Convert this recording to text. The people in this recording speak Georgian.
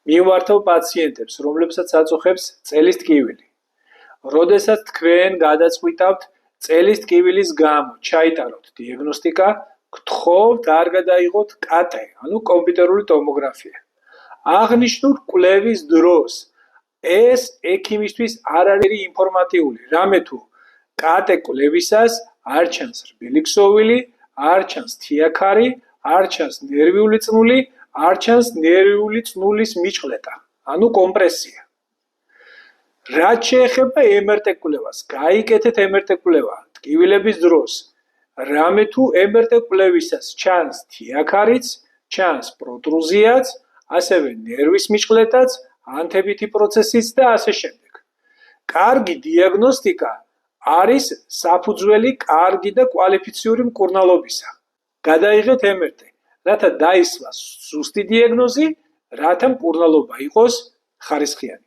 მივმართავ პაციენტებს, რომლებსაც აწუხებს წელის ტკივილი. როდესაც თქვენ გადაწყვიტავთ წელის ტკივილის გამო ჩაიტაროთ დიაგნოსტიკა, გთხოვთ არ გადაიღოთ კატ, ანუ კომპიუტერული ტომოგრაფია. აღნიშნულ კვლევის დროს ეს ექიმისთვის არ არის ინფორმატიული, რამე თუ კატ კვლევისას არ ჩანს რბილი ქსოვილი, არ ჩანს თიაქარი, არ ჩანს ნერვიული წნული, არ ჩანს ნერვიული წნულის მიჭყლეტა, ანუ კომპრესია. რაც შეეხება MRT კვლევას, გაიკეთეთ MRT კვლევა ტკივილების დროს. რამე თუ MRT კვლევისას ჩანს თიაქარიც, ჩანს პროტრუზიაც, ასევე ნერვის მიჭყლეტაც, ანთებითი პროცესიც და ასე შემდეგ. კარგი დიაგნოსტიკა არის საფუძველი კარგი და კვალიფიციური მკურნალობისა. გადაიღეთ MRT, რათა დაისვას ზუსტი დიაგნოზი, რათა მკურნალობა იყოს ხარისხიანი.